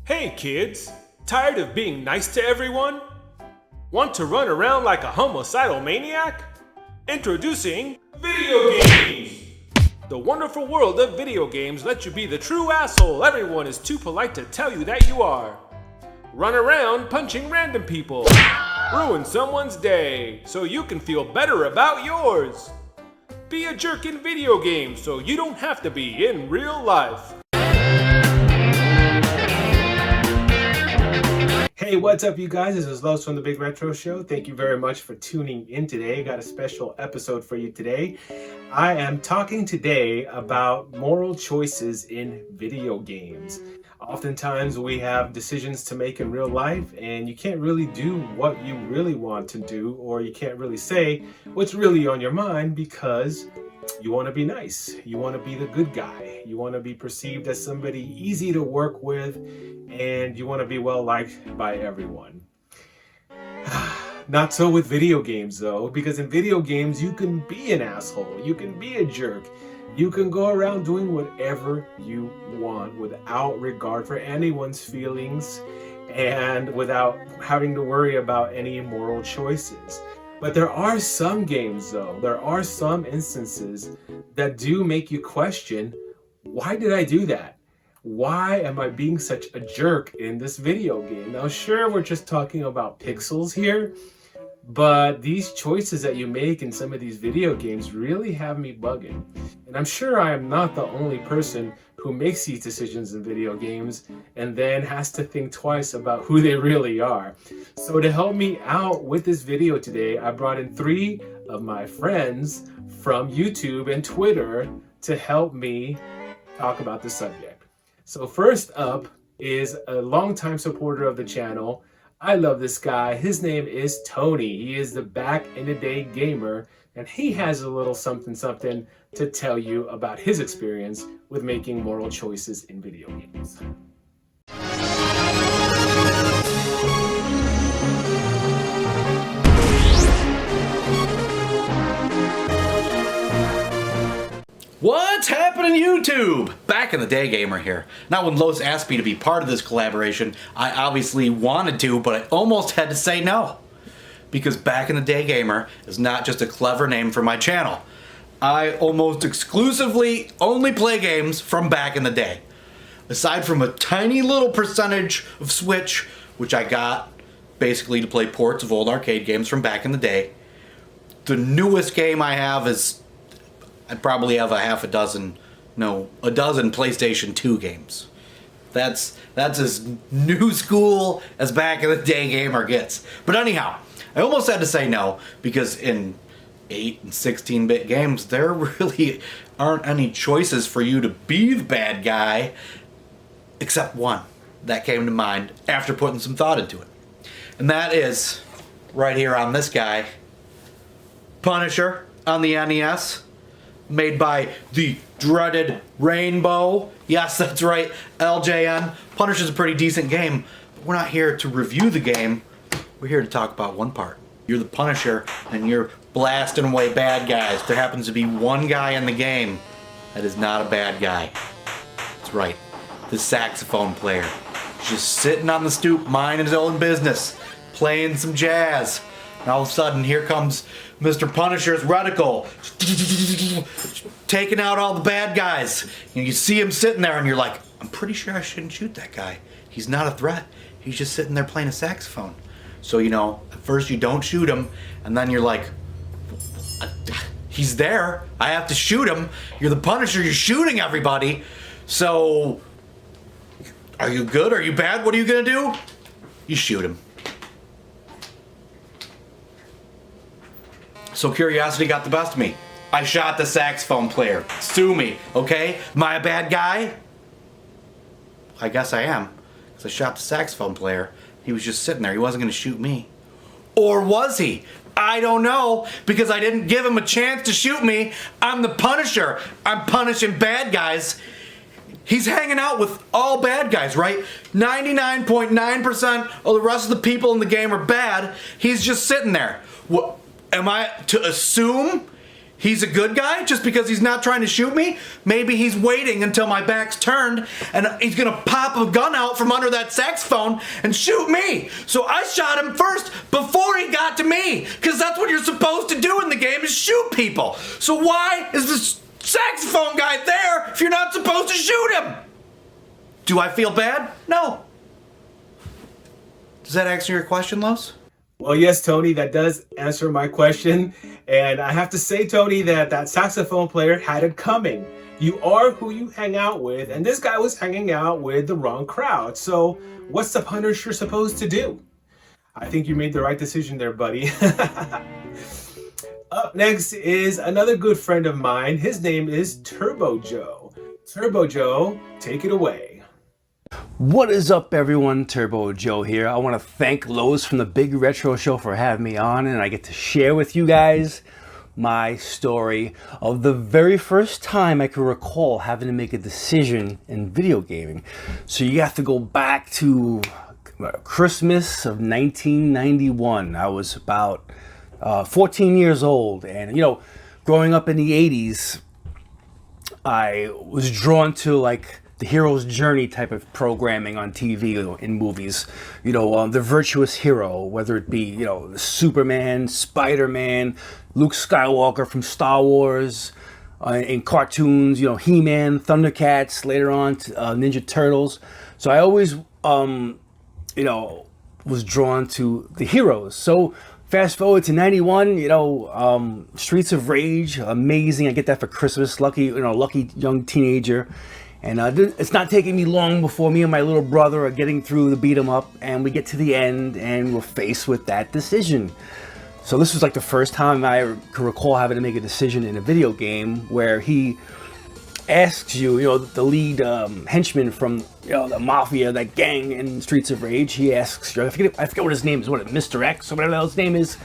Hey kids, tired of being nice to everyone? Want to run around like a homicidal maniac? Introducing video games! The wonderful world of video games lets you be the true asshole everyone is too polite to tell you that you are. Run around punching random people. Ruin someone's day so you can feel better about yours. Be a jerk in video games so you don't have to be in real life. Hey, what's up you guys? This is Los from the Big Retro Show. Thank you very much for tuning in today. I got a special episode for you today. I am talking today about moral choices in video games. Oftentimes we have decisions to make in real life and you can't really do what you really want to do, or you can't really say what's really on your mind because you want to be nice. You want to be the good guy. You want to be perceived as somebody easy to work with, and you want to be well liked by everyone. Not so with video games though, because in video games you can be an asshole, you can be a jerk, you can go around doing whatever you want without regard for anyone's feelings and without having to worry about any moral choices. But there are some games though, there are some instances that do make you question, why did I do that? Why am I being such a jerk in this video game? Now sure, we're just talking about pixels here, but these choices that you make in some of these video games really have me bugging. And I'm sure I am not the only person who makes these decisions in video games and then has to think twice about who they really are. So to help me out with this video today, I brought in 3 of my friends from YouTube and Twitter to help me talk about the subject. So first up is a longtime supporter of the channel. I love this guy. His name is Tony. He is the back in the day gamer, and he has a little something to tell you about his experience with making moral choices in video games. What's happening, YouTube? Back in the day gamer here. Now when Los asked me to be part of this collaboration, I obviously wanted to, but I almost had to say no. Because Back in the Day Gamer is not just a clever name for my channel. I almost exclusively only play games from back in the day. Aside from a tiny little percentage of Switch, which I got basically to play ports of old arcade games from back in the day, the newest game I have is I probably have a dozen PlayStation 2 games. That's as new school as back in the day gamer gets. But anyhow, I almost had to say no, because in 8 and 16-bit games, there really aren't any choices for you to be the bad guy, except one that came to mind after putting some thought into it. And that is right here on this guy, Punisher on the NES. Made by the dreaded Rainbow. Yes, that's right, LJN. Punisher's a pretty decent game, but we're not here to review the game. We're here to talk about one part. You're the Punisher, and you're blasting away bad guys. There happens to be one guy in the game that is not a bad guy. That's right, the saxophone player. Just sitting on the stoop, minding his own business, playing some jazz. And all of a sudden, here comes Mr. Punisher's reticle, taking out all the bad guys. And you see him sitting there and you're like, I'm pretty sure I shouldn't shoot that guy. He's not a threat. He's just sitting there playing a saxophone. So, you know, at first you don't shoot him, and then you're like, he's there. I have to shoot him. You're the Punisher. You're shooting everybody. So, are you good? Are you bad? What are you going to do? You shoot him. So curiosity got the best of me. I shot the saxophone player. Sue me, okay? Am I a bad guy? I guess I am. Because I shot the saxophone player. He was just sitting there. He wasn't going to shoot me. Or was he? I don't know, because I didn't give him a chance to shoot me. I'm the Punisher. I'm punishing bad guys. He's hanging out with all bad guys, right? 99.9% of the rest of the people in the game are bad. He's just sitting there. What? Am I to assume He's a good guy just because he's not trying to shoot me? Maybe he's waiting until my back's turned and he's gonna pop a gun out from under that saxophone and shoot me. So I shot him first before he got to me, because that's what you're supposed to do in the game, is shoot people. So why is this saxophone guy there if you're not supposed to shoot him? Do I feel bad? No. Does that answer your question, Los? Well, yes, Tony, that does answer my question. And I have to say, Tony, that saxophone player had it coming. You are who you hang out with, and this guy was hanging out with the wrong crowd. So what's the Punisher supposed to do? I think you made the right decision there, buddy. Up next is another good friend of mine. His name is Turbo Joe. Turbo Joe, take it away. What is up, everyone? Turbo Joe here. I want to thank Lowe's from the Big Retro Show for having me on, and I get to share with you guys my story of the very first time I can recall having to make a decision in video gaming. So you have to go back to Christmas of 1991. I was about 14 years old, and growing up in the 80s, I was drawn to like the hero's journey type of programming on TV or in movies. The virtuous hero, whether it be Superman, Spider-Man, Luke Skywalker from Star Wars, in cartoons, He-Man, Thundercats, later on Ninja Turtles. So I always was drawn to the heroes. So fast forward to 91, Streets of Rage, amazing. I get that for Christmas. Lucky young teenager. And it's not taking me long before me and my little brother are getting through the beat 'em up, and we get to the end and we're faced with that decision. So this was like the first time I can recall having to make a decision in a video game where he asks you, the lead henchman from the mafia, that gang in Streets of Rage, he asks you, I forget what his name is, Mr. X or whatever his name is.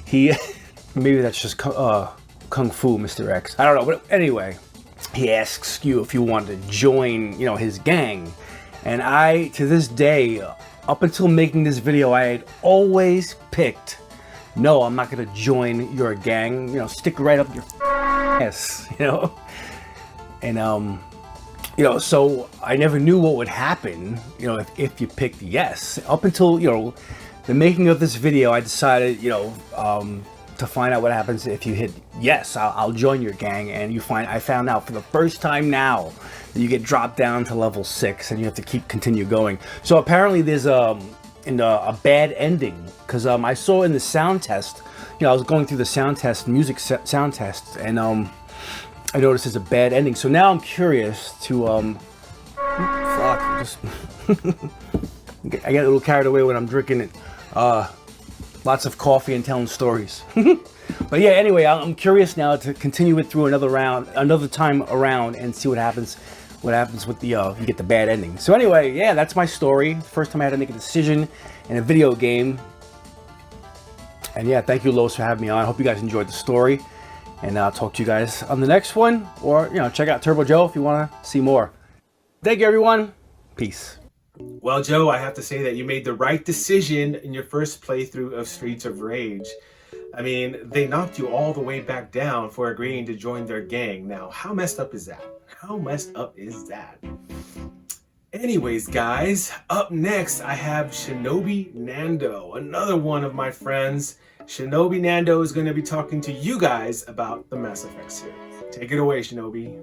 He maybe that's just Kung Fu Mr. X. I don't know, but anyway, he asks you if you want to join, his gang. And I, to this day, up until making this video, I had always picked, no, I'm not going to join your gang. Stick right up your ass, And, so I never knew what would happen, if you picked yes. Up until, the making of this video, I decided, to find out what happens if you hit yes, I'll join your gang. And I found out for the first time now that you get dropped down to level 6 and you have to continue going. So apparently there's a bad ending, because I saw in the sound test, I was going through the sound test, music sound test, and I noticed there's a bad ending. So now I'm curious to I get a little carried away when I'm drinking it. Lots of coffee and telling stories. But yeah, anyway, I'm curious now to continue it through another time around, and see what happens. What happens with you get the bad ending. So anyway, yeah, that's my story. First time I had to make a decision in a video game. And yeah, thank you, Lowe's, for having me on. I hope you guys enjoyed the story. And I'll talk to you guys on the next one. Or, check out Turbo Joe if you want to see more. Thank you, everyone. Peace. Well, Joe, I have to say that you made the right decision in your first playthrough of Streets of Rage. I mean, they knocked you all the way back down for agreeing to join their gang. Now, how messed up is that? How messed up is that? Anyways, guys, up next, I have Shinobi Nando, another one of my friends. Shinobi Nando is going to be talking to you guys about the Mass Effect series. Take it away, Shinobi.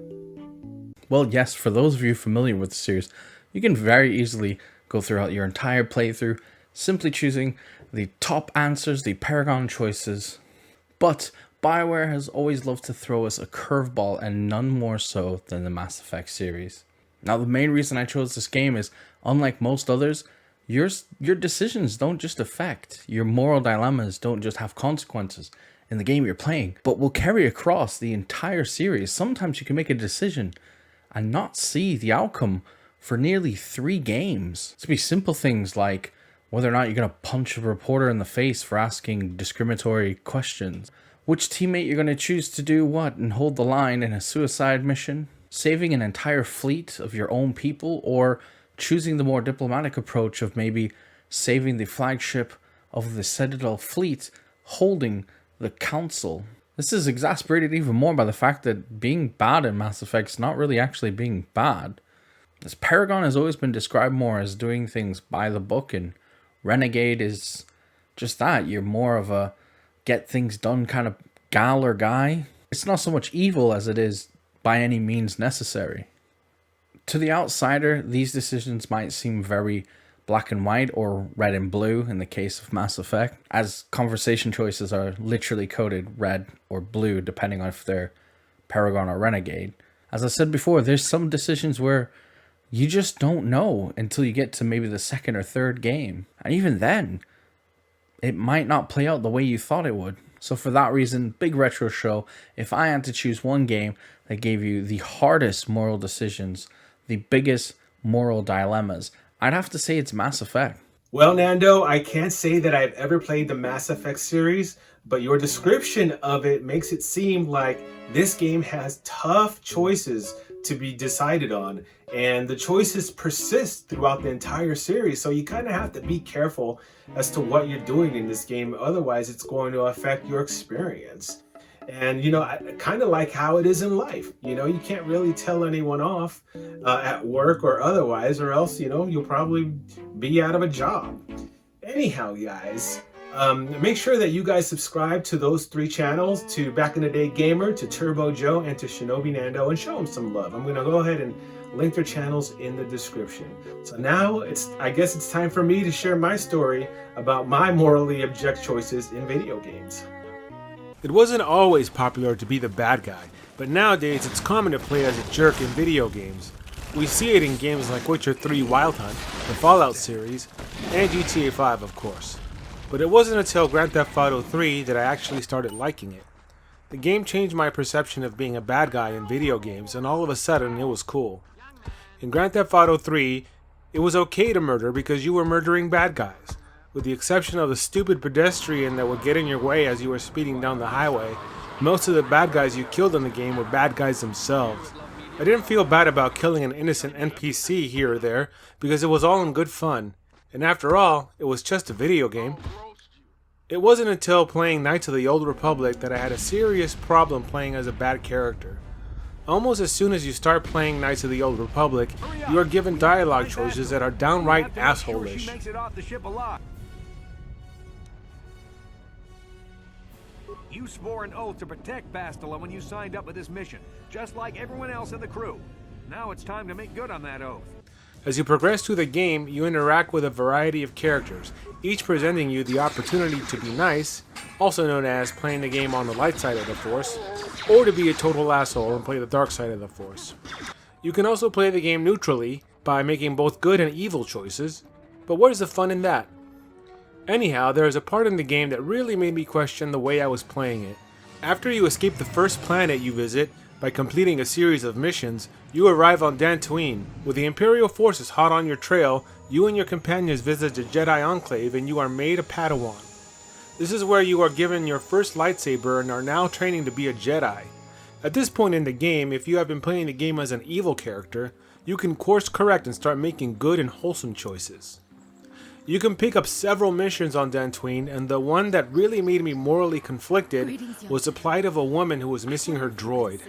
Well, yes, for those of you familiar with the series, you can very easily go throughout your entire playthrough, simply choosing the top answers, the paragon choices. But BioWare has always loved to throw us a curveball, and none more so than the Mass Effect series. Now, the main reason I chose this game is, unlike most others, your decisions don't just affect, your moral dilemmas don't just have consequences in the game you're playing, but will carry across the entire series. Sometimes you can make a decision and not see the outcome for nearly 3 games. It could be simple things like whether or not you're going to punch a reporter in the face for asking discriminatory questions, which teammate you're going to choose to do what and hold the line in a suicide mission, saving an entire fleet of your own people, or choosing the more diplomatic approach of maybe saving the flagship of the Citadel fleet holding the Council. This is exasperated even more by the fact that being bad in Mass Effect is not really actually being bad. As Paragon has always been described more as doing things by the book, and Renegade is just that. You're more of a get things done kind of gal or guy. It's not so much evil as it is by any means necessary. To the outsider, these decisions might seem very black and white or red and blue in the case of Mass Effect, as conversation choices are literally coded red or blue depending on if they're Paragon or Renegade. As I said before, there's some decisions where you just don't know until you get to maybe the second or third game. And even then, it might not play out the way you thought it would. So for that reason, Big Retro Show, if I had to choose one game that gave you the hardest moral decisions, the biggest moral dilemmas, I'd have to say it's Mass Effect. Well, Nando, I can't say that I've ever played the Mass Effect series, but your description of it makes it seem like this game has tough choices to be decided on, and the choices persist throughout the entire series, so you kind of have to be careful as to what you're doing in this game, otherwise it's going to affect your experience. And you know, I kind of like how it is in life. You know, you can't really tell anyone off at work or otherwise, or else, you know, you'll probably be out of a job. Anyhow, guys, make sure that you guys subscribe to those 3 channels, to Back in the Day Gamer, to Turbo Joe, and to Shinobi Nando, and show them some love. I'm gonna go ahead and link their channels in the description. So now I guess it's time for me to share my story about my morally abject choices in video games. It wasn't always popular to be the bad guy, but nowadays it's common to play as a jerk in video games. We see it in games like Witcher 3 Wild Hunt, the Fallout series, and GTA 5 of course. But it wasn't until Grand Theft Auto 3 that I actually started liking it. The game changed my perception of being a bad guy in video games, and all of a sudden it was cool. In Grand Theft Auto 3, it was okay to murder because you were murdering bad guys. With the exception of the stupid pedestrian that would get in your way as you were speeding down the highway, most of the bad guys you killed in the game were bad guys themselves. I didn't feel bad about killing an innocent NPC here or there because it was all in good fun, and after all, it was just a video game. It wasn't until playing Knights of the Old Republic that I had a serious problem playing as a bad character. Almost as soon as you start playing Knights of the Old Republic, you are given dialogue choices that are downright asshole-ish. You swore an oath to protect Bastila when you signed up with this mission, just like everyone else in the crew. Now it's time to make good on that oath. As you progress through the game, you interact with a variety of characters, each presenting you the opportunity to be nice, also known as playing the game on the light side of the Force, or to be a total asshole and play the dark side of the Force. You can also play the game neutrally by making both good and evil choices, but what is the fun in that? Anyhow, there is a part in the game that really made me question the way I was playing it. After you escape the first planet you visit, by completing a series of missions, you arrive on Dantooine. With the Imperial forces hot on your trail, you and your companions visit the Jedi Enclave and you are made a Padawan. This is where you are given your first lightsaber and are now training to be a Jedi. At this point in the game, if you have been playing the game as an evil character, you can course correct and start making good and wholesome choices. You can pick up several missions on Dantooine, and the one that really made me morally conflicted was the plight of a woman who was missing her droid.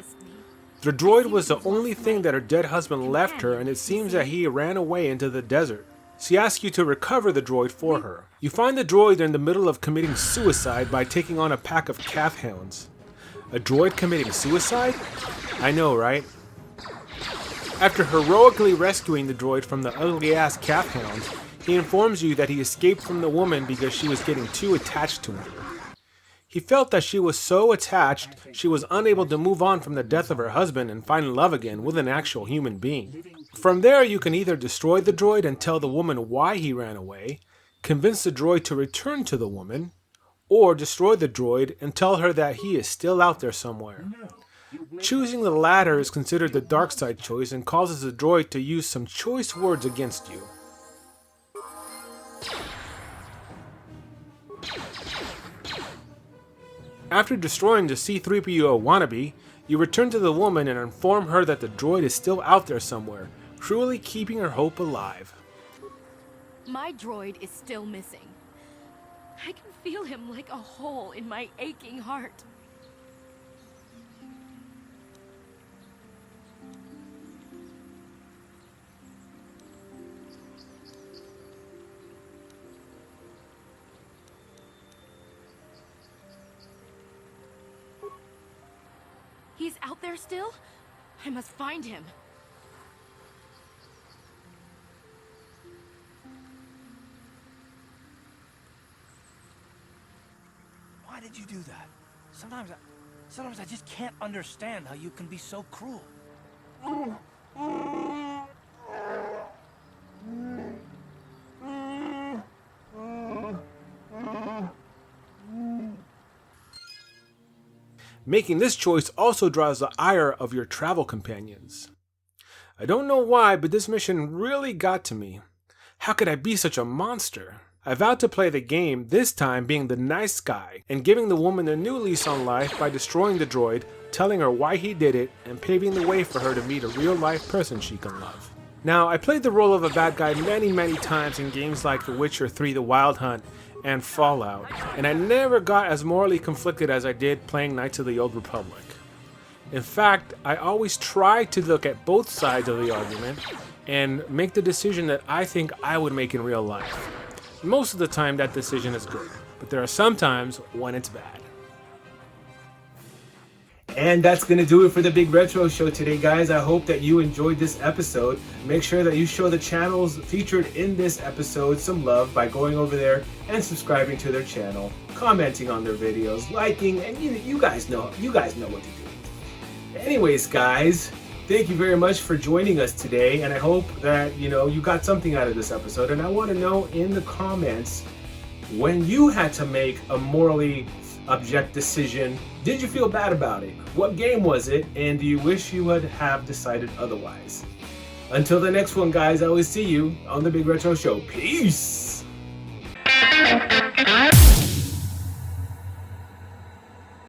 The droid was the only thing that her dead husband left her, and it seems that he ran away into the desert. She asks you to recover the droid for her. You find the droid in the middle of committing suicide by taking on a pack of calf hounds. A droid committing suicide? I know, right? After heroically rescuing the droid from the ugly-ass calf hounds, he informs you that he escaped from the woman because she was getting too attached to him. He felt that she was so attached, she was unable to move on from the death of her husband and find love again with an actual human being. From there, you can either destroy the droid and tell the woman why he ran away, convince the droid to return to the woman, or destroy the droid and tell her that he is still out there somewhere. Choosing the latter is considered the dark side choice and causes the droid to use some choice words against you. After destroying the C-3PO wannabe, you return to the woman and inform her that the droid is still out there somewhere, truly keeping her hope alive. My droid is still missing. I can feel him like a hole in my aching heart. He's out there still? I must find him. Why did you do that? Sometimes I just can't understand how you can be so cruel. Making this choice also draws the ire of your travel companions. I don't know why, but this mission really got to me. How could I be such a monster? I vowed to play the game, this time being the nice guy, and giving the woman a new lease on life by destroying the droid, telling her why he did it, and paving the way for her to meet a real-life person she can love. Now, I played the role of a bad guy many times in games like The Witcher 3: The Wild Hunt and Fallout, and I never got as morally conflicted as I did playing Knights of the Old Republic. In fact, I always try to look at both sides of the argument and make the decision that I think I would make in real life. Most of the time that decision is good, but there are some times when it's bad. And that's going to do it for the Big Retro Show today, guys. I hope that you enjoyed this episode. Make sure that you show the channels featured in this episode some love by going over there and subscribing to their channel, commenting on their videos, liking, and you guys know what to do. Anyways, guys, thank you very much for joining us today, and I hope that you got something out of this episode. And I want to know in the comments, when you had to make a morally object decision, did you feel bad about it? What game was it? And do you wish you would have decided otherwise? Until the next one, guys, I will see you on the Big Retro Show. Peace!